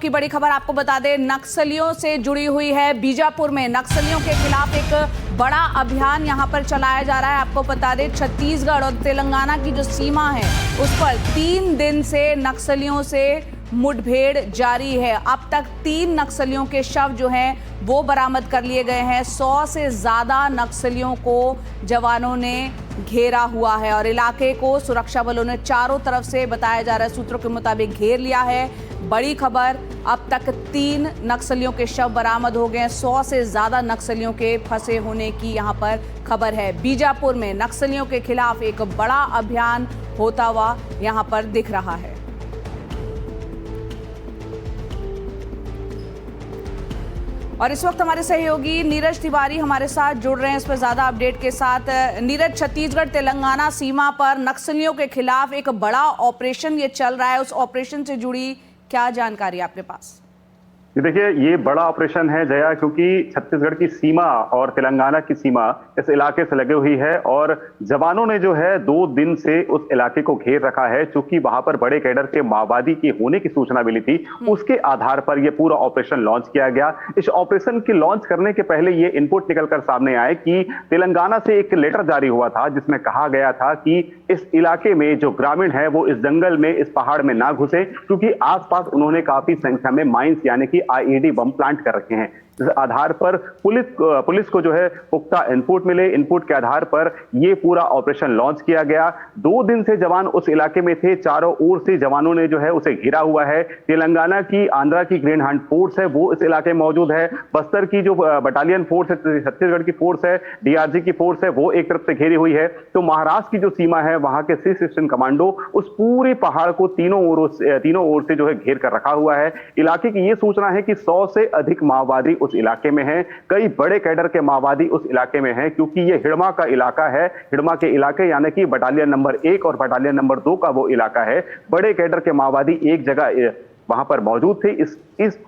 की बड़ी खबर आपको बता दें, नक्सलियों से जुड़ी हुई है। बीजापुर में नक्सलियों के खिलाफ एक बड़ा अभियान यहां पर चलाया जा रहा है। आपको बता दें, छत्तीसगढ़ और तेलंगाना की जो सीमा है उस पर 3 दिन से नक्सलियों से मुठभेड़ जारी है। अब तक 3 नक्सलियों के शव जो हैं वो बरामद कर लिए गए हैं। 100 से ज्यादा नक्सलियों को जवानों ने घेरा हुआ है और इलाके को सुरक्षा बलों ने चारों तरफ से, बताया जा रहा है सूत्रों के मुताबिक, घेर लिया है। बड़ी खबर, अब तक 3 नक्सलियों के शव बरामद हो गए हैं। 100 से ज्यादा नक्सलियों के फंसे होने की यहां पर खबर है। बीजापुर में नक्सलियों के खिलाफ एक बड़ा अभियान होता हुआ यहां पर दिख रहा है। और इस वक्त हमारे सहयोगी नीरज तिवारी हमारे साथ जुड़ रहे हैं इस पर ज्यादा अपडेट के साथ। नीरज, छत्तीसगढ़ तेलंगाना सीमा पर नक्सलियों के खिलाफ एक बड़ा ऑपरेशन ये चल रहा है, उस ऑपरेशन से जुड़ी क्या जानकारी आपके पास? देखिए, ये बड़ा ऑपरेशन है जया, क्योंकि छत्तीसगढ़ की सीमा और तेलंगाना की सीमा इस इलाके से लगी हुई है और जवानों ने जो है 2 दिन से उस इलाके को घेर रखा है। चूंकि वहां पर बड़े कैडर के माओवादी की होने की सूचना मिली थी, उसके आधार पर यह पूरा ऑपरेशन लॉन्च किया गया। इस ऑपरेशन की लॉन्च करने के पहले ये इनपुट निकलकर सामने आए कि तेलंगाना से एक लेटर जारी हुआ था जिसमें कहा गया था कि इस इलाके में जो ग्रामीण है वो इस जंगल में, इस पहाड़ में ना घुसे, क्योंकि आसपास उन्होंने काफी संख्या में माइंस यानी कि आईईडी बम प्लांट कर रखे हैं। इस आधार पर पुलिस को जो है पुख्ता इनपुट मिले। इनपुट के आधार पर यह पूरा ऑपरेशन लॉन्च किया गया। 2 दिन से जवान उस इलाके में थे, चारों ओर से जवानों ने जो है उसे घेरा हुआ है। तेलंगाना की, आंध्रा की ग्रीन हंट फोर्स है वो इस इलाके में मौजूद है। बस्तर की जो बटालियन फोर्स है, छत्तीसगढ़ की फोर्स है, डीआरजी की फोर्स है, वो एक तरफ से घेरी हुई है। तो महाराष्ट्र की जो सीमा है वहां के 6 ईस्टर्न कमांडो उस पूरे पहाड़ को तीनों ओर से जो है घेर कर रखा हुआ है। इलाके की यह सूचना है कि 100 से अधिक माओवादी उस इलाके में हैं। कई बड़े कैडर के माओवादी उस इलाके में हैं, क्योंकि ये हिड़मा का इलाका है। हिड़मा के इलाके यानी कि बटालियन नंबर 1 और बटालियन नंबर 2 का वो इलाका है। बड़े कैडर के माओवादी एक जगह वहां पर मौजूद थे। इस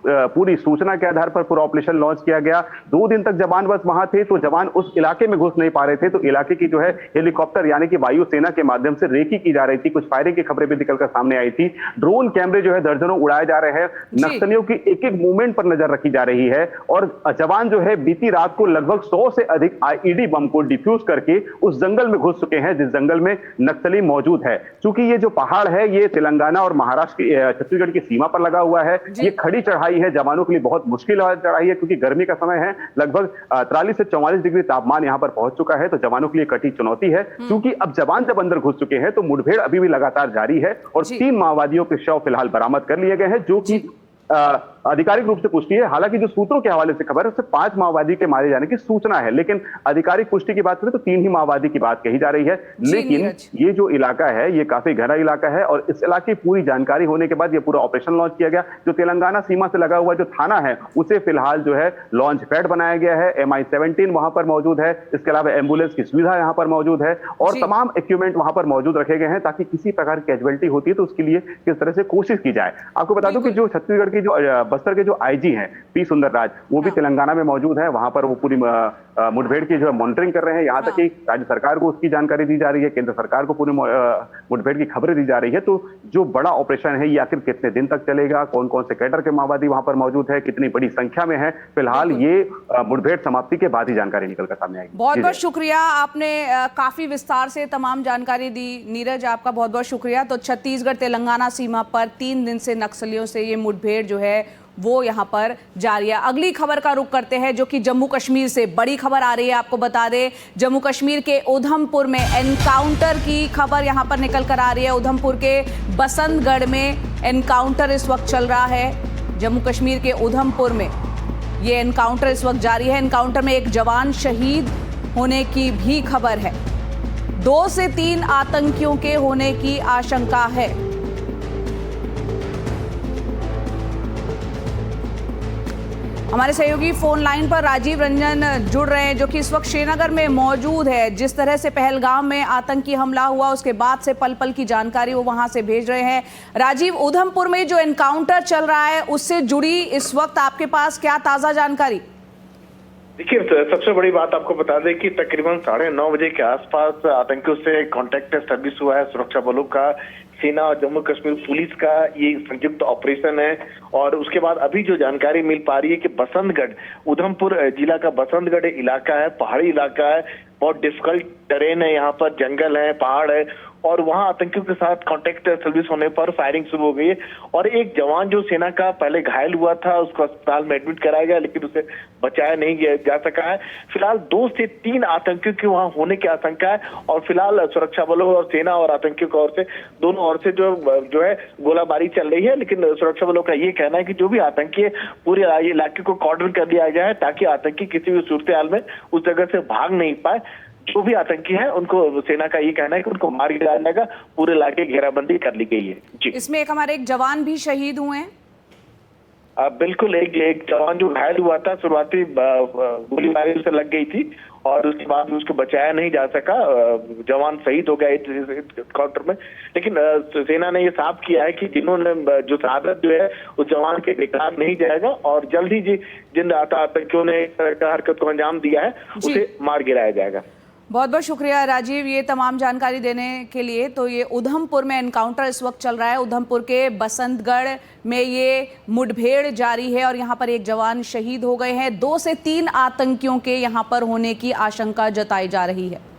पूरी सूचना के आधार पर पूरा ऑपरेशन लॉन्च किया गया। 2 दिन तक जवान बस वहां थे, तो जवान उस इलाके में घुस नहीं पा रहे थे। तो इलाके की जो है हेलीकॉप्टर यानी कि वायुसेना के माध्यम से रेकी की जा रही थी। कुछ फायरिंग की खबरें भी निकलकर सामने आई थी। ड्रोन कैमरे जो है दर्जनों उड़ाए जा रहे हैं। नक्सलियों की एक एक मूवमेंट पर नजर रखी जा रही है और जवान जो है बीती रात को लगभग 100 से अधिक आईईडी बम को डिफ्यूज करके उस जंगल में घुस चुके हैं जिस जंगल में नक्सली मौजूद है। चूंकि ये जो पहाड़ है ये तेलंगाना और महाराष्ट्र की, छत्तीसगढ़ की सीमा पर लगा हुआ है। ये खड़ी चढ़ाई है, जवानों के लिए बहुत मुश्किल चढ़ाई है, क्योंकि गर्मी का समय है। लगभग 43 से 44 डिग्री तापमान यहां पर पहुंच चुका है। तो जवानों के लिए कठी चुनौती है। क्योंकि अब जवान जब अंदर घुस चुके हैं तो मुठभेड़ अभी भी लगातार जारी है और 3 माओवादियों के शव फिलहाल बरामद कर लिए गए हैं, जो कि आधिकारिक रूप से पुष्टि है। हालांकि जो सूत्रों के हवाले से खबर है उससे 5 माओवादी के मारे जाने की सूचना है, लेकिन आधिकारिक पुष्टि की बात करें तो 3 ही माओवादी की बात कही जा रही है। लेकिन ये जो इलाका है ये काफी घना इलाका है और इस इलाके की पूरी जानकारी होने के बाद ये पूरा ऑपरेशन लॉन्च किया गया। जो तेलंगाना सीमा से लगा हुआ जो थाना है उसे फिलहाल जो है लॉन्च पैड बनाया गया है। MI-17 वहां पर मौजूद है। इसके अलावा एम्बुलेंस की सुविधा यहां पर मौजूद है और तमाम इक्विपमेंट वहां पर मौजूद रखे गए हैं, ताकि किसी प्रकार की कैजुअलिटी होती है तो उसके लिए किस तरह से कोशिश की जाए। आपको बता दूं कि जो छत्तीसगढ़ की जो बस्तर के जो आईजी हैं पी सुंदरराज, वो भी तेलंगाना में मौजूद है। वहां पर वो पूरी मुठभेड़ की जो है मॉनिटरिंग कर रहे हैं। यहां तक कि राज्य सरकार को उसकी जानकारी दी जा रही है, केंद्र सरकार को पूरी मुठभेड़ की खबरें दी जा रही है। तो जो बड़ा ऑपरेशन है ये आखिर कितने दिन तक चलेगा, कौन कौन से कैडर के माओवादी वहां पर मौजूद है, कितनी बड़ी संख्या में है, फिलहाल ये मुठभेड़ समाप्ति के बाद ही जानकारी निकलकर सामने आएगी। बहुत बहुत शुक्रिया, आपने काफी विस्तार से तमाम जानकारी दी। नीरज, आपका बहुत बहुत शुक्रिया। तो छत्तीसगढ़ तेलंगाना सीमा पर 3 दिन से नक्सलियों से ये मुठभेड़ जो है वो यहाँ पर जारी है। अगली खबर का रुख करते हैं, जो कि जम्मू कश्मीर से बड़ी खबर आ रही है। आपको बता दें, जम्मू कश्मीर के उधमपुर में एनकाउंटर की खबर यहाँ पर निकल कर आ रही है। उधमपुर के बसंतगढ़ में एनकाउंटर इस वक्त चल रहा है। जम्मू कश्मीर के उधमपुर में ये एनकाउंटर इस वक्त जारी है। एनकाउंटर में एक जवान शहीद होने की भी खबर है। 2 से 3 आतंकियों के होने की आशंका है। हमारे सहयोगी फोन लाइन पर राजीव रंजन जुड़ रहे हैं, जो कि इस वक्त श्रीनगर में मौजूद है। जिस तरह से पहलगाम में आतंकी हमला हुआ उसके बाद से पल पल की जानकारी वो वहां से भेज रहे हैं। राजीव, उधमपुर में जो एनकाउंटर चल रहा है उससे जुड़ी इस वक्त आपके पास क्या ताजा जानकारी? देखिए, सबसे बड़ी बात आपको बता दें कि तकरीबन 9:30 बजे के आसपास आतंकियों से कांटेक्ट एस्टेब्लिश हुआ है सुरक्षा बलों का। सेना और जम्मू कश्मीर पुलिस का ये संयुक्त ऑपरेशन है। और उसके बाद अभी जो जानकारी मिल पा रही है कि बसंतगढ़, उधमपुर जिला का बसंतगढ़ इलाका है, पहाड़ी इलाका है, बहुत डिफिकल्ट टेरेन है, यहाँ पर जंगल है, पहाड़ है, और वहां आतंकियों के साथ कांटेक्ट सर्विस होने पर फायरिंग शुरू हो गई है। और एक जवान जो सेना का पहले घायल हुआ था, उसको अस्पताल में एडमिट कराया गया, लेकिन उसे बचाया नहीं जा सका है। फिलहाल 2 से 3 आतंकियों के वहां होने की आशंका है, और फिलहाल सुरक्षा बलों और सेना और आतंकियों की ओर से, दोनों ओर से जो है गोलाबारी चल रही है। लेकिन सुरक्षा बलों का ये कहना है कि जो भी आतंकी है, पूरे इलाके को कॉर्डन कर दिया गया है, ताकि आतंकी किसी भी सूरत हाल में उस जगह से भाग नहीं पाए। जो भी आतंकी है, उनको सेना का ये कहना है कि उनको मार गिराया जाएगा, पूरे इलाके की घेराबंदी कर ली गई है। जी, इसमें एक जवान भी शहीद हुए हैं। बिल्कुल, एक जवान जो घायल हुआ था, शुरुआती गोलीबारी उसे लग गई थी, और उसके बाद उसको बचाया नहीं जा सका, जवान शहीद हो गया एनकाउंटर में। लेकिन सेना ने ये साफ किया है कि जिन्होंने जो शहादत जो है उस जवान के बेकार नहीं जाएगा, और जल्द ही जिन आतंकियों ने इस तरह का हरकत को अंजाम दिया है, उसे मार गिराया जाएगा। बहुत बहुत शुक्रिया राजीव, ये तमाम जानकारी देने के लिए। तो ये उधमपुर में एनकाउंटर इस वक्त चल रहा है, उधमपुर के बसंतगढ़ में ये मुठभेड़ जारी है और यहाँ पर एक जवान शहीद हो गए हैं। 2 से 3 आतंकियों के यहाँ पर होने की आशंका जताई जा रही है।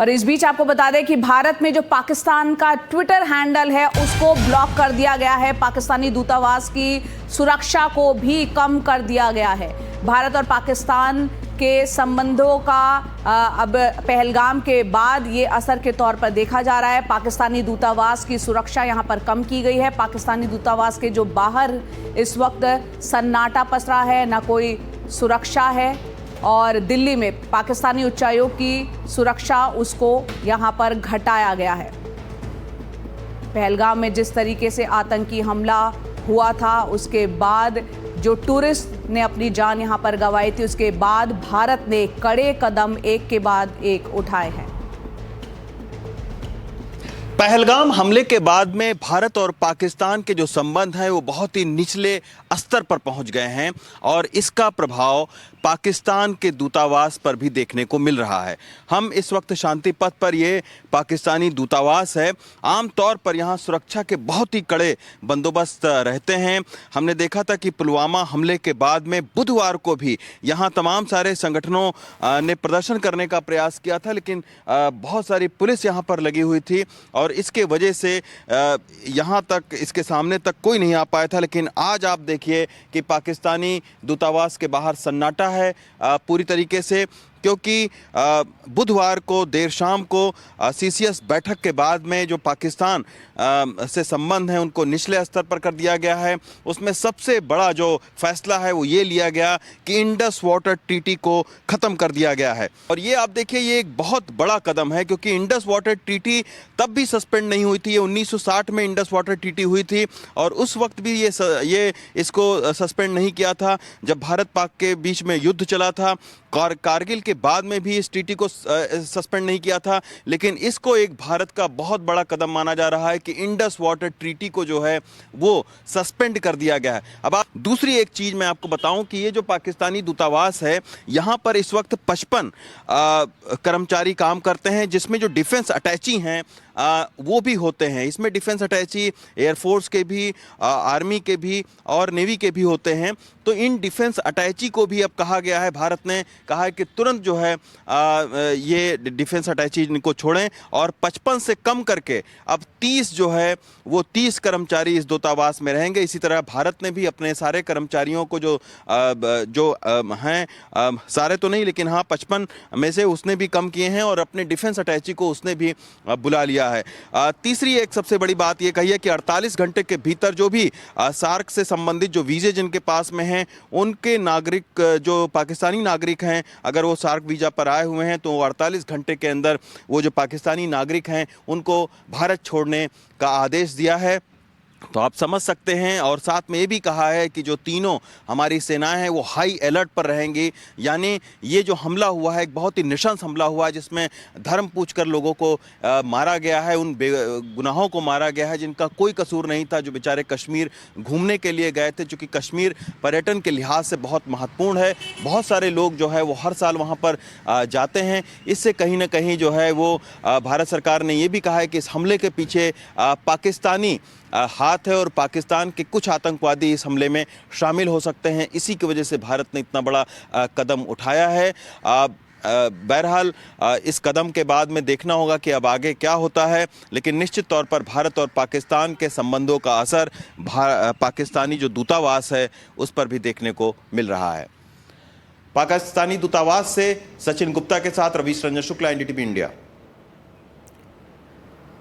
और इस बीच आपको बता दें कि भारत में जो पाकिस्तान का ट्विटर हैंडल है, उसको ब्लॉक कर दिया गया है। पाकिस्तानी दूतावास की सुरक्षा को भी कम कर दिया गया है। भारत और पाकिस्तान के संबंधों का अब पहलगाम के बाद ये असर के तौर पर देखा जा रहा है। पाकिस्तानी दूतावास की सुरक्षा यहाँ पर कम की गई है। पाकिस्तानी दूतावास के जो बाहर इस वक्त सन्नाटा पसरा है, ना कोई सुरक्षा है, और दिल्ली में पाकिस्तानी उच्चायोग की सुरक्षा उसको यहाँ पर घटाया गया है। पहलगाम में जिस तरीके से आतंकी हमला हुआ था, उसके बाद जो टूरिस्ट ने अपनी जान यहाँ पर गंवाई थी, उसके बाद भारत ने कड़े कदम एक के बाद एक उठाए हैं। पहलगाम हमले के बाद में भारत और पाकिस्तान के जो संबंध हैं वो बहुत ही निचले स्तर पर पहुंच गए हैं, और इसका प्रभाव पाकिस्तान के दूतावास पर भी देखने को मिल रहा है। हम इस वक्त शांति पथ पर, ये पाकिस्तानी दूतावास है। आमतौर पर यहाँ सुरक्षा के बहुत ही कड़े बंदोबस्त रहते हैं। हमने देखा था कि पुलवामा हमले के बाद में बुधवार को भी यहाँ तमाम सारे संगठनों ने प्रदर्शन करने का प्रयास किया था, लेकिन बहुत सारी पुलिस यहाँ पर लगी हुई थी, और इसके वजह से यहाँ तक, इसके सामने तक कोई नहीं आ पाया था। लेकिन आज आप देखिए कि पाकिस्तानी दूतावास के बाहर सन्नाटा है पूरी तरीके से, क्योंकि बुधवार को देर शाम को सीसीएस बैठक के बाद में जो पाकिस्तान से संबंध हैं उनको निचले स्तर पर कर दिया गया है। उसमें सबसे बड़ा जो फैसला है वो ये लिया गया कि इंडस वाटर ट्रीटी को ख़त्म कर दिया गया है। और ये आप देखिए, ये एक बहुत बड़ा कदम है, क्योंकि इंडस वाटर ट्रीटी तब भी सस्पेंड नहीं हुई थी। ये 1960 में इंडस वाटर ट्रीटी हुई थी, और उस वक्त भी ये इसको सस्पेंड नहीं किया था जब भारत पाक के बीच में युद्ध चला था। कारगिल के बाद में भी इस ट्रीटी को सस्पेंड नहीं किया था, लेकिन इसको एक भारत का बहुत बड़ा कदम माना जा रहा है कि इंडस वाटर ट्रीटी को जो है वो सस्पेंड कर दिया गया है। अब आप दूसरी एक चीज़ मैं आपको बताऊं कि ये जो पाकिस्तानी दूतावास है, यहाँ पर इस वक्त 55 कर्मचारी काम करते हैं, जिसमें जो डिफेंस अटैची हैं वो भी होते हैं। इसमें डिफेंस अटैची एयरफोर्स के भी, आर्मी के भी और नेवी के भी होते हैं। तो इन डिफेंस अटैची को भी अब कहा गया है, भारत ने कहा है कि तुरंत जो है ये डिफेंस अटैची इनको छोड़ें, और 55 से कम करके अब 30 जो है वो 30 कर्मचारी इस दूतावास में रहेंगे। इसी तरह भारत ने भी अपने सारे कर्मचारियों को जो हैं, सारे तो नहीं लेकिन हाँ 55 में से उसने भी कम किए हैं, और अपने डिफेंस अटैची को उसने भी बुला लिया है। तीसरी एक सबसे बड़ी बात ये कही है कि 48 घंटे के भीतर जो भी सार्क से संबंधित जो वीजे जिनके पास में हैं, उनके नागरिक, जो पाकिस्तानी नागरिक हैं, अगर वो सार्क वीजा पर आए हुए हैं तो 48 घंटे के अंदर वो जो पाकिस्तानी नागरिक हैं उनको भारत छोड़ने का आदेश दिया है। तो आप समझ सकते हैं। और साथ में ये भी कहा है कि जो तीनों हमारी सेनाएं हैं वो हाई अलर्ट पर रहेंगी। यानी ये जो हमला हुआ है एक बहुत ही नृशंस हमला हुआ है, जिसमें धर्म पूछकर लोगों को मारा गया है, उन गुनाहों को मारा गया है जिनका कोई कसूर नहीं था, जो बेचारे कश्मीर घूमने के लिए गए थे। चूँकि कश्मीर पर्यटन के लिहाज से बहुत महत्वपूर्ण है, बहुत सारे लोग जो है वो हर साल वहाँ पर जाते हैं। इससे कहीं ना कहीं जो है वो भारत सरकार ने ये भी कहा है कि इस हमले के पीछे पाकिस्तानी हाथ है और पाकिस्तान के कुछ आतंकवादी इस हमले में शामिल हो सकते हैं। इसी की वजह से भारत ने इतना बड़ा कदम उठाया है। बहरहाल इस कदम के बाद में देखना होगा कि अब आगे क्या होता है, लेकिन निश्चित तौर पर भारत और पाकिस्तान के संबंधों का असर पाकिस्तानी जो दूतावास है उस पर भी देखने को मिल रहा है। पाकिस्तानी दूतावास से सचिन गुप्ता के साथ रवीश रंजन शुक्ला, एनडीटीवी इंडिया।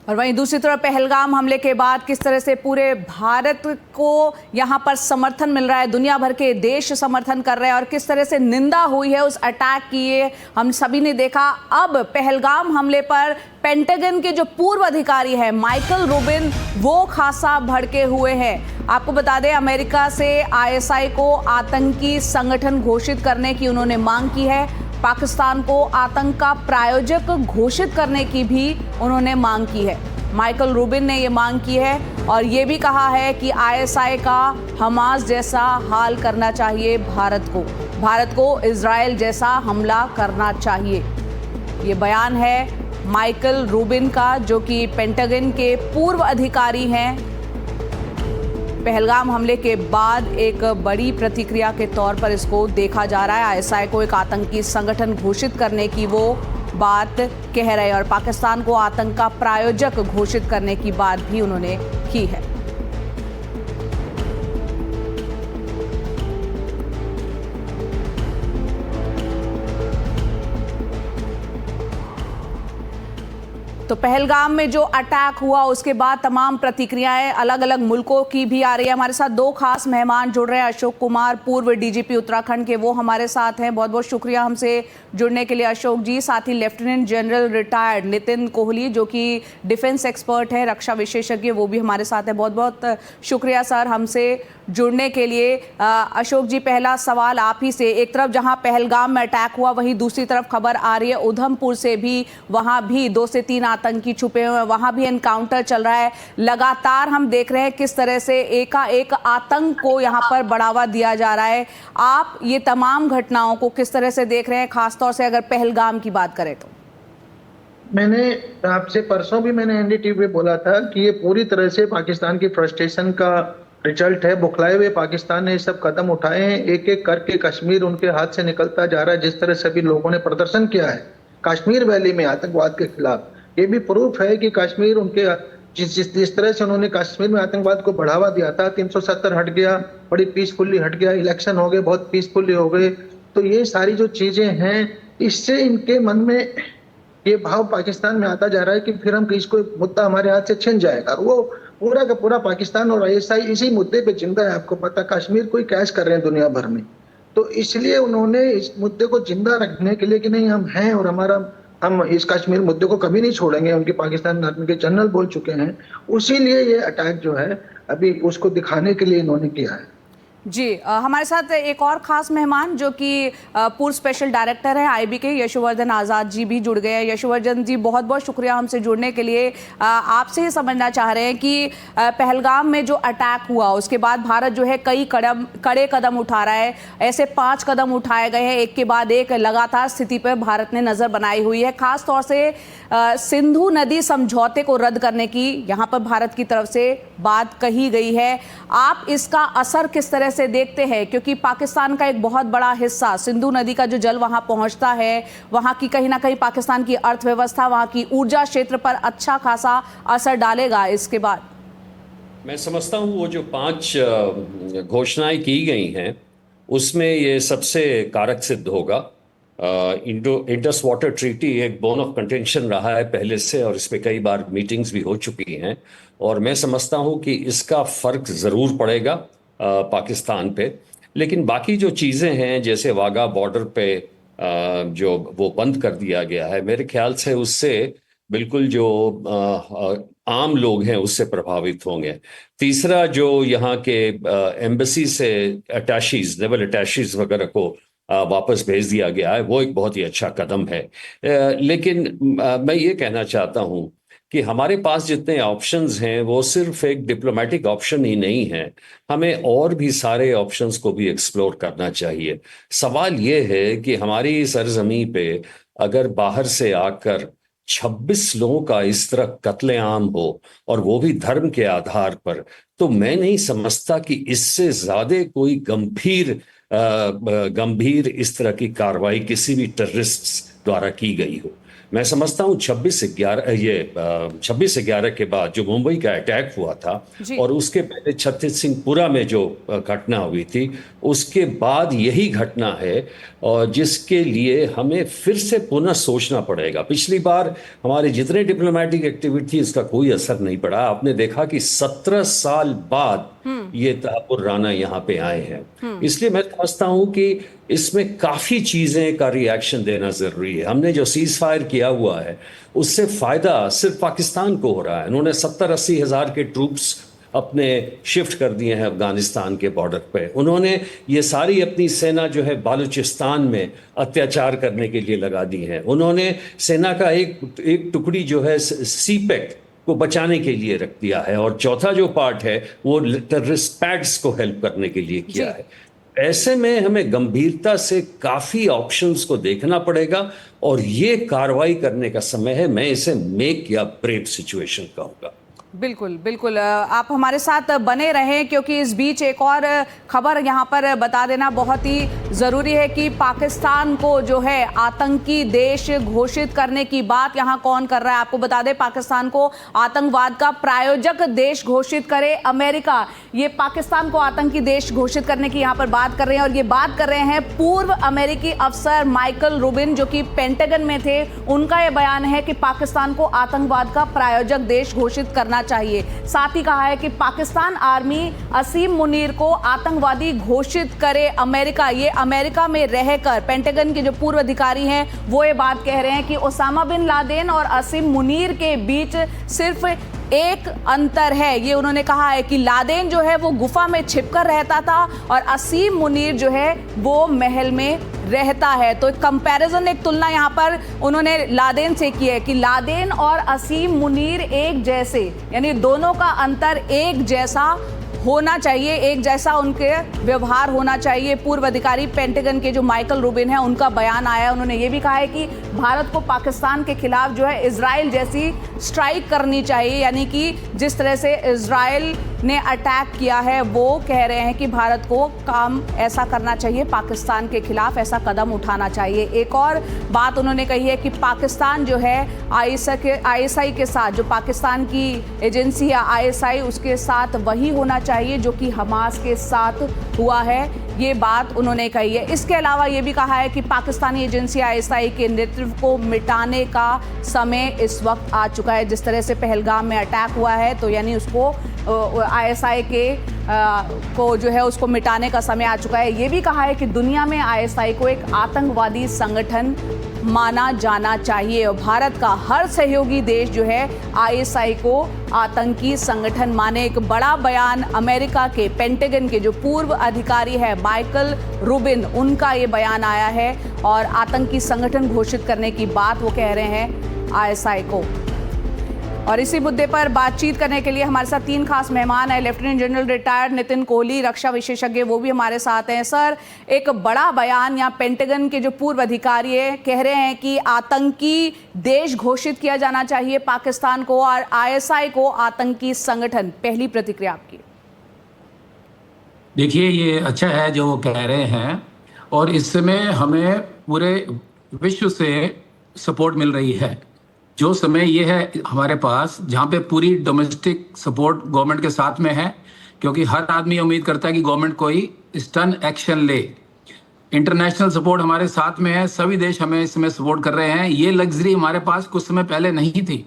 और वहीं दूसरी तरफ पहलगाम हमले के बाद किस तरह से पूरे भारत को यहां पर समर्थन मिल रहा है, दुनिया भर के देश समर्थन कर रहे हैं और किस तरह से निंदा हुई है उस अटैक की, ये हम सभी ने देखा। अब पहलगाम हमले पर पेंटागन के जो पूर्व अधिकारी हैं माइकल रूबिन, वो खासा भड़के हुए हैं। आपको बता दें अमेरिका से आईएसआई को आतंकी संगठन घोषित करने की उन्होंने मांग की है। पाकिस्तान को आतंक का प्रायोजक घोषित करने की भी उन्होंने मांग की है। माइकल रूबिन ने ये मांग की है और ये भी कहा है कि आईएसआई का हमास जैसा हाल करना चाहिए भारत को इजराइल जैसा हमला करना चाहिए। ये बयान है माइकल रूबिन का, जो कि पेंटागन के पूर्व अधिकारी हैं। पहलगाम हमले के बाद एक बड़ी प्रतिक्रिया के तौर पर इसको देखा जा रहा है। आईएसआई को एक आतंकी संगठन घोषित करने की वो बात कह रहे हैं और पाकिस्तान को आतंक का प्रायोजक घोषित करने की बात भी उन्होंने की है। तो पहलगाम में जो अटैक हुआ उसके बाद तमाम प्रतिक्रियाएं अलग अलग मुल्कों की भी आ रही है। हमारे साथ दो खास मेहमान जुड़ रहे हैं। अशोक कुमार, पूर्व डीजीपी उत्तराखंड के, वो हमारे साथ हैं। बहुत बहुत शुक्रिया हमसे जुड़ने के लिए अशोक जी। साथ ही lieutenant general retired Nitin Kohli, जो कि डिफेंस एक्सपर्ट है, रक्षा विशेषज्ञ, वो भी हमारे साथ है। बहुत बहुत शुक्रिया सर हमसे जुड़ने के लिए। अशोक जी, पहला सवाल आप ही से। एक तरफ जहां पहलगाम में अटैक हुआ, वहीं दूसरी तरफ खबर आ रही है उधमपुर से भी, वहां भी 2 से 3 आतंकी छुपे हुए हैं, वहां भी एनकाउंटर चल रहा है। लगातार हम देख रहे हैं किस तरह से एकाएक आतंक को यहां पर बढ़ावा दिया जा रहा है। आप ये तमाम घटनाओं को किस तरह से देख रहे हैं, खासतौर से अगर पहलगाम की बात करें तो? मैंने आपसे परसों भी मैंने एनडीटीवी पे बोला था कि ये पूरी तरह से पाकिस्तान की फ्रस्ट्रेशन का रिजल्ट है। बुखलाए हुए पाकिस्तान ने ये सब कदम उठाए हैं, एक एक करके कश्मीर उनके हाथ से निकलता जा रहा है। जिस तरह सभी लोगों ने प्रदर्शन किया है कश्मीर वैली में आतंकवाद के खिलाफ, ये भी प्रूफ है कि कश्मीर उनके जिस तरह से उन्होंने कश्मीर में आतंकवाद को बढ़ावा दिया था, 370 हट गया, बड़ी पीसफुली हट गया, इलेक्शन हो गए, बहुत पीसफुली हो गए। तो ये सारी जो चीजें हैं, इससे इनके मन में ये भाव पाकिस्तान में आता जा रहा है कि फिर हम इसको मुद्दा हमारे हाथ से छिन जाएगा। वो पूरा का पूरा पाकिस्तान और आईएसआई इसी मुद्दे पे जिंदा है। आपको पता, कश्मीर को ही कैश कर रहे हैं दुनिया भर में। तो इसलिए उन्होंने इस मुद्दे को जिंदा रखने के लिए कि नहीं हम हैं और हम इस कश्मीर मुद्दे को कभी नहीं छोड़ेंगे, उनके पाकिस्तान आर्मी के जनरल बोल चुके हैं, उसीलिए ये अटैक जो है अभी उसको दिखाने के लिए इन्होंने किया है। जी, हमारे साथ एक और खास मेहमान जो कि पूर्व स्पेशल डायरेक्टर है आईबी के, यशोवर्धन आज़ाद जी भी जुड़ गए हैं। यशोवर्धन जी, बहुत बहुत शुक्रिया हमसे जुड़ने के लिए। आपसे ये समझना चाह रहे हैं कि पहलगाम में जो अटैक हुआ उसके बाद भारत जो है कई कड़े कदम उठा रहा है। ऐसे 5 कदम उठाए गए हैं, एक के बाद एक लगातार स्थिति पर भारत ने नज़र बनाई हुई है। खास तौर से सिंधु नदी समझौते को रद्द करने की यहाँ पर भारत की तरफ से बात कही गई है। आप इसका असर किस तरह से देखते हैं, क्योंकि पाकिस्तान का एक बहुत बड़ा हिस्सा सिंधु नदी का जो जल वहां पहुंचता है, वहां की कहीं ना कहीं पाकिस्तान की अर्थव्यवस्था, वहां की ऊर्जा क्षेत्र पर अच्छा खासा असर डालेगा इसके बाद? मैं समझता हूं वो जो 5 घोषणाएं की गई हैं उसमें ये सबसे कारक सिद्ध होगा। इंडस वाटर ट्रीटी एक बोन ऑफ कंटेंशन रहा है पहले से और इस पे कई बार मीटिंग्स भी हो चुकी हैं और मैं समझता हूं कि इसका फर्क ज़रूर पड़ेगा पाकिस्तान पे। लेकिन बाकी जो चीज़ें हैं जैसे वाघा बॉर्डर पे जो वो बंद कर दिया गया है, मेरे ख्याल से उससे बिल्कुल जो आम लोग हैं उससे प्रभावित होंगे। तीसरा, जो यहाँ के एम्बेसी से अटैशीज, नेवल अटैशीज वगैरह को वापस भेज दिया गया है, वो एक बहुत ही अच्छा कदम है। लेकिन मैं ये कहना चाहता हूँ कि हमारे पास जितने ऑप्शंस हैं वो सिर्फ एक डिप्लोमेटिक ऑप्शन ही नहीं है, हमें और भी सारे ऑप्शंस को भी एक्सप्लोर करना चाहिए। सवाल ये है कि हमारी सरजमी पे अगर बाहर से आकर 26 लोगों का इस तरह कत्लेआम हो और वो भी धर्म के आधार पर, तो मैं नहीं समझता कि इससे ज्यादा कोई गंभीर इस तरह की कार्रवाई किसी भी टेररिस्ट द्वारा की गई हो। मैं समझता हूँ 26/11 के बाद जो मुंबई का अटैक हुआ था और उसके पहले छत्तीस सिंहपुरा में जो घटना हुई थी, उसके बाद यही घटना है और जिसके लिए हमें फिर से पुनः सोचना पड़ेगा। पिछली बार हमारे जितने डिप्लोमेटिक एक्टिविटी इसका कोई असर नहीं पड़ा। आपने देखा कि 17 साल बाद ये तहफ्फुज़ राना यहाँ पे आए हैं। इसलिए मैं समझता हूँ कि इसमें काफी चीजें का रिएक्शन देना जरूरी है। हमने जो सीज फायर किया हुआ है उससे फायदा सिर्फ पाकिस्तान को हो रहा है। उन्होंने 70-80 हजार के ट्रूप्स अपने शिफ्ट कर दिए हैं अफगानिस्तान के बॉर्डर पे। उन्होंने ये सारी अपनी सेना जो है बालूचिस्तान में अत्याचार करने के लिए लगा दी है। उन्होंने सेना का एक टुकड़ी जो है सीपेक को बचाने के लिए रख दिया है और चौथा जो पार्ट है वो टेररिस्ट पैड्स को हेल्प करने के लिए किया है। ऐसे में हमें गंभीरता से काफी ऑप्शंस को देखना पड़ेगा और ये कार्रवाई करने का समय है। मैं इसे मेक या ब्रेक सिचुएशन कहूंगा। बिल्कुल बिल्कुल, आप हमारे साथ बने रहें क्योंकि इस बीच एक और खबर यहाँ पर बता देना बहुत ही ज़रूरी है कि पाकिस्तान को जो है आतंकी देश घोषित करने की बात यहाँ कौन कर रहा है। आपको बता दें, पाकिस्तान को आतंकवाद का प्रायोजक देश घोषित करे अमेरिका। ये पाकिस्तान को आतंकी देश घोषित करने की यहाँ पर बात कर रहे हैं और ये बात कर रहे हैं पूर्व अमेरिकी अफसर माइकल रूबिन जो कि पेंटागन में थे। उनका ये बयान है कि पाकिस्तान को आतंकवाद का प्रायोजक देश घोषित करना चाहिए। साथ ही कहा है कि पाकिस्तान आर्मी असीम मुनीर को आतंकवादी घोषित करे अमेरिका। ये अमेरिका में रहकर पेंटागन के जो पूर्व अधिकारी हैं वो ये बात कह रहे हैं कि ओसामा बिन लादेन और असीम मुनीर के बीच सिर्फ एक अंतर है। ये उन्होंने कहा है कि लादेन जो है वो गुफा में छिपकर रहता था और असीम मुनीर जो है वो महल में रहता है। तो कंपैरिजन, एक तुलना यहाँ पर उन्होंने लादेन से की है कि लादेन और असीम मुनीर एक जैसे, यानी दोनों का अंतर एक जैसा होना चाहिए, एक जैसा उनके व्यवहार होना चाहिए। पूर्व अधिकारी पेंटागन के जो माइकल रूबिन है उनका बयान आया है। उन्होंने ये भी कहा है कि भारत को पाकिस्तान के खिलाफ जो है इजराइल जैसी स्ट्राइक करनी चाहिए, यानी कि जिस तरह से इजराइल ने अटैक किया है वो कह रहे हैं कि भारत को काम ऐसा करना चाहिए, पाकिस्तान के खिलाफ ऐसा कदम उठाना चाहिए। एक और बात उन्होंने कही है कि पाकिस्तान जो है आईएसआई के साथ, जो पाकिस्तान की एजेंसी है आईएसआई, उसके साथ वही होना चाहिए जो कि हमास के साथ हुआ है। ये बात उन्होंने कही है। इसके अलावा ये भी कहा है कि पाकिस्तानी एजेंसी आईएसआई के नेतृत्व को मिटाने का समय इस वक्त आ चुका है। जिस तरह से पहलगाम में अटैक हुआ है तो यानी उसको आईएसआई के को जो है उसको मिटाने का समय आ चुका है। ये भी कहा है कि दुनिया में आईएसआई को एक आतंकवादी संगठन माना जाना चाहिए और भारत का हर सहयोगी देश जो है आईएसआई को आतंकी संगठन माने। एक बड़ा बयान अमेरिका के पेंटागन के जो पूर्व अधिकारी है माइकल रूबिन, उनका ये बयान आया है और आतंकी संगठन घोषित करने की बात वो कह रहे हैं आईएसआई को। और इसी मुद्दे पर बातचीत करने के लिए हमारे साथ तीन खास मेहमान हैं। Lieutenant general retired Nitin Kohli, रक्षा विशेषज्ञ, वो भी हमारे साथ हैं। सर, एक बड़ा बयान यहाँ पेंटागन के जो पूर्व अधिकारी है कह रहे हैं कि आतंकी देश घोषित किया जाना चाहिए पाकिस्तान को और आईएसआई को आतंकी संगठन। पहली प्रतिक्रिया आपकी। देखिए, ये अच्छा है जो वो कह रहे हैं और इस समय हमें पूरे विश्व से सपोर्ट मिल रही है। जो समय ये है हमारे पास जहाँ पे पूरी डोमेस्टिक सपोर्ट गवर्नमेंट के साथ में है, क्योंकि हर आदमी उम्मीद करता है कि गवर्नमेंट कोई स्टर्न एक्शन ले। इंटरनेशनल सपोर्ट हमारे साथ में है, सभी देश हमें इस समय सपोर्ट कर रहे हैं। ये लग्जरी हमारे पास कुछ समय पहले नहीं थी।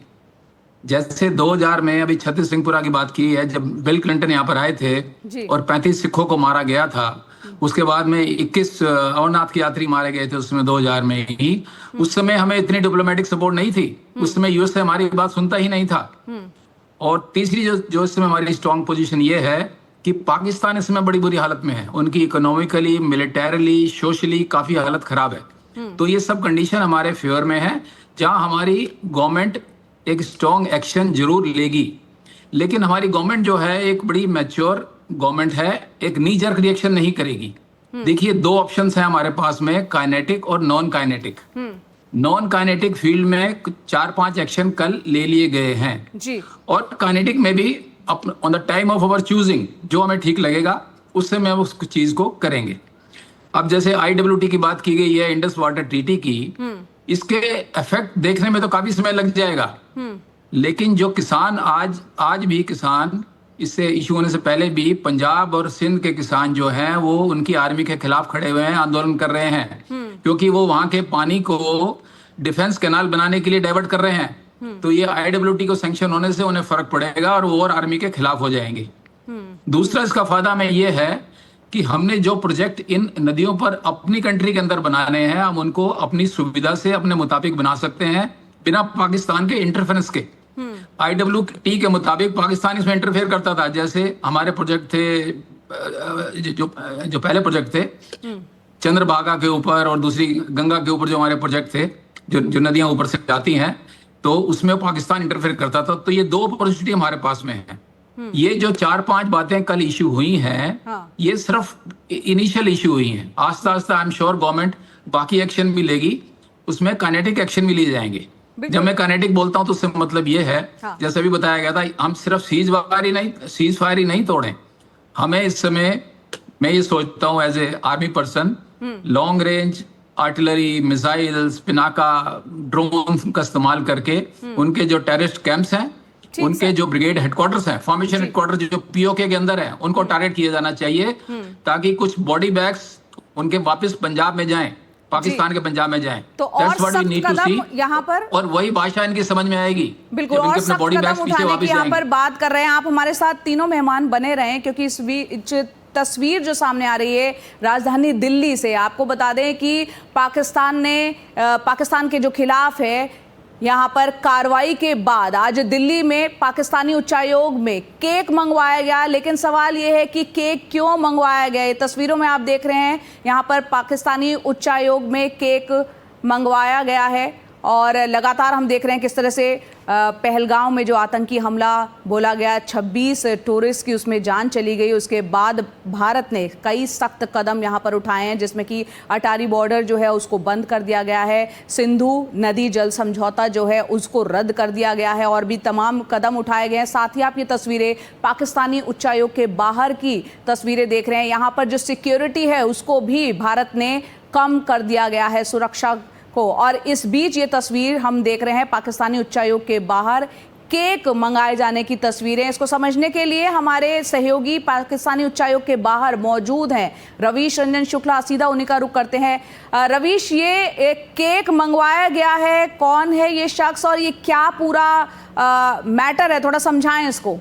जैसे 2000 में अभी छत्तीस सिंहपुरा की बात की है, जब बिल क्लिंटन यहाँ पर आए थे और 35 सिखों को मारा गया था, उसके बाद में 21 अमरनाथ के यात्री मारे गए थे उसमें 2000 में ही। उस समय हमें इतनी डिप्लोमेटिक सपोर्ट नहीं थी, उस समय यूएस हमारी बात सुनता ही नहीं था। और तीसरी जो इस समय हमारी स्ट्रॉन्ग पोजीशन ये है कि पाकिस्तान इस समय बड़ी बुरी हालत में है, उनकी इकोनॉमिकली, मिलिटरीली, सोशली काफी हालत खराब है। तो ये सब कंडीशन हमारे फेवर में है, जहां हमारी गवर्नमेंट एक स्ट्रॉन्ग एक्शन जरूर लेगी। लेकिन हमारी गवर्नमेंट जो है एक बड़ी मैच्योर गवर्नमेंट है, एक नी जर्क रिएक्शन नहीं करेगी। देखिए, दो ऑप्शंस हैं हमारे पास में, काइनेटिक और non kinetic. Non kinetic field में 4-5 एक्शन कल ले लिए गए हैं जी, और काइनेटिक में भी on the time of our choosing जो हमें ठीक लगेगा उससे मैं उस चीज को करेंगे। अब जैसे IWT की बात की गई है, इंडस वाटर ट्रीटी की, इसके इफेक्ट देखने में तो काफी समय लग जाएगा, लेकिन जो किसान आज भी किसान इससे इशू होने से पहले भी पंजाब और सिंध के किसान जो हैं वो उनकी आर्मी के खिलाफ खड़े हुए हैं, आंदोलन कर रहे हैं, क्योंकि वो वहां के पानी को डिफेंस कैनाल बनाने के लिए डाइवर्ट कर रहे हैं। तो ये IWT को सैंक्शन होने से उन्हें फर्क पड़ेगा और वो और आर्मी के खिलाफ हो जाएंगे। दूसरा इसका फायदा में ये है कि हमने जो प्रोजेक्ट इन नदियों पर अपनी कंट्री के अंदर बनाने हैं, हम उनको अपनी सुविधा से अपने मुताबिक बना सकते हैं बिना पाकिस्तान के इंटरफेरेंस के। IWT के मुताबिक पाकिस्तान इसमें इंटरफेयर करता था। जैसे हमारे प्रोजेक्ट थे, जो पहले प्रोजेक्ट थे चंद्रभागा के ऊपर और दूसरी गंगा के ऊपर, जो हमारे प्रोजेक्ट थे जो नदियां ऊपर से जाती हैं, तो उसमें पाकिस्तान इंटरफेयर करता था। तो ये दो अपॉर्चुनिटी हमारे पास में है। ये जो 4-5 बातें कल इश्यू हुई हैं, ये सिर्फ इनिशियल इश्यू हुई हैं। आस्ता आस्ता आई एम श्योर गवर्नमेंट बाकी एक्शन भी लेगी, उसमें काइनेटिक एक्शन भी लिए जाएंगे। जब मैं काइनेटिक बोलता हूं तो उससे मतलब ये है, जैसे अभी बताया गया था, हम सिर्फ सीज फायर ही नहीं तोड़े। हमें इस समय, मैं ये सोचता हूं as a army person, long range artillery, missiles, Pinaka, drone का इस्तेमाल करके उनके जो टेररिस्ट कैंप्स हैं, उनके जो ब्रिगेड हेडक्वार्टर्स हैं, फॉर्मेशन हेडक्वार्टर जो POK के अंदर है, उनको टारगेट किया जाना चाहिए, ताकि कुछ बॉडी बैग्स उनके वापस पंजाब में जाएं, पाकिस्तान के पंजाब में जाएं। तो और सख्त कदम यहाँ पर, और वही भाषा इनकी समझ में आएगी। बिल्कुल, और सख्त कदम उठाने की यहाँ पर बात कर रहे हैं। आप हमारे साथ तीनों मेहमान बने रहें, क्योंकि इस बीच तस्वीर जो सामने आ रही है राजधानी दिल्ली से, आपको बता दें कि पाकिस्तान के जो खिलाफ है यहाँ पर कार्रवाई के बाद आज दिल्ली में पाकिस्तानी उच्चायोग में केक मंगवाया गया। लेकिन सवाल ये है कि केक क्यों मंगवाया गया? तस्वीरों में आप देख रहे हैं यहाँ पर पाकिस्तानी उच्चायोग में केक मंगवाया गया है, और लगातार हम देख रहे हैं किस तरह से पहलगांव में जो आतंकी हमला बोला गया, 26 टूरिस्ट की उसमें जान चली गई। उसके बाद भारत ने कई सख्त कदम यहाँ पर उठाए हैं, जिसमें कि अटारी बॉर्डर जो है उसको बंद कर दिया गया है, सिंधु नदी जल समझौता जो है उसको रद्द कर दिया गया है, और भी तमाम कदम उठाए गए हैं। साथ ही आप ये तस्वीरें पाकिस्तानी उच्चायोग के बाहर की तस्वीरें देख रहे हैं। यहाँ पर जो सिक्योरिटी है उसको भी भारत ने कम कर दिया गया है, सुरक्षा को। और इस बीच ये तस्वीर हम देख रहे हैं पाकिस्तानी उच्चायोग के बाहर केक मंगाए जाने की तस्वीरें। इसको समझने के लिए हमारे सहयोगी पाकिस्तानी उच्चायोग के बाहर मौजूद हैं। रवीश रंजन शुक्ला, सीधा उन्हीं का रुख करते हैं। रवीश, ये एक केक मंगवाया गया है, कौन है ये शख्स और ये क्या पूरा मैटर है, थोड़ा समझाएं इसको।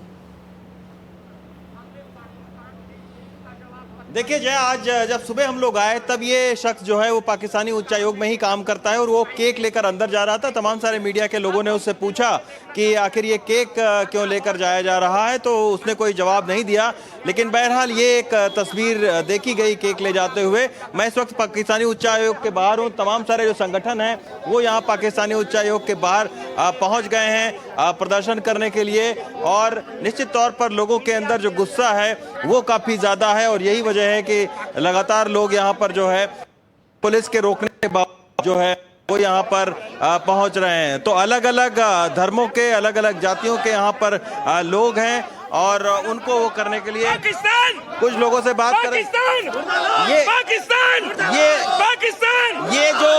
देखिए जय, आज जब सुबह हम लोग आए तब ये शख्स जो है वो पाकिस्तानी उच्चायोग में ही काम करता है, और वो केक लेकर अंदर जा रहा था। तमाम सारे मीडिया के लोगों ने उससे पूछा कि आखिर ये केक क्यों लेकर जाया जा रहा है, तो उसने कोई जवाब नहीं दिया। लेकिन बहरहाल ये एक तस्वीर देखी गई केक ले जाते हुए। मैं इस वक्त पाकिस्तानी उच्चायोग के बाहर हूँ। तमाम सारे जो संगठन हैं वो यहाँ पाकिस्तानी उच्चायोग के बाहर पहुँच गए हैं प्रदर्शन करने के लिए, और निश्चित तौर पर लोगों के अंदर जो गुस्सा है वो काफ़ी ज़्यादा है, और यही वजह है कि लगातार लोग यहाँ पर जो है पुलिस के रोकने के बाद जो है वो यहाँ पर पहुंच रहे हैं। तो अलग अलग धर्मों के, अलग अलग जातियों के यहाँ पर लोग हैं, और उनको वो करने के लिए कुछ लोगों से बात करें। ये जो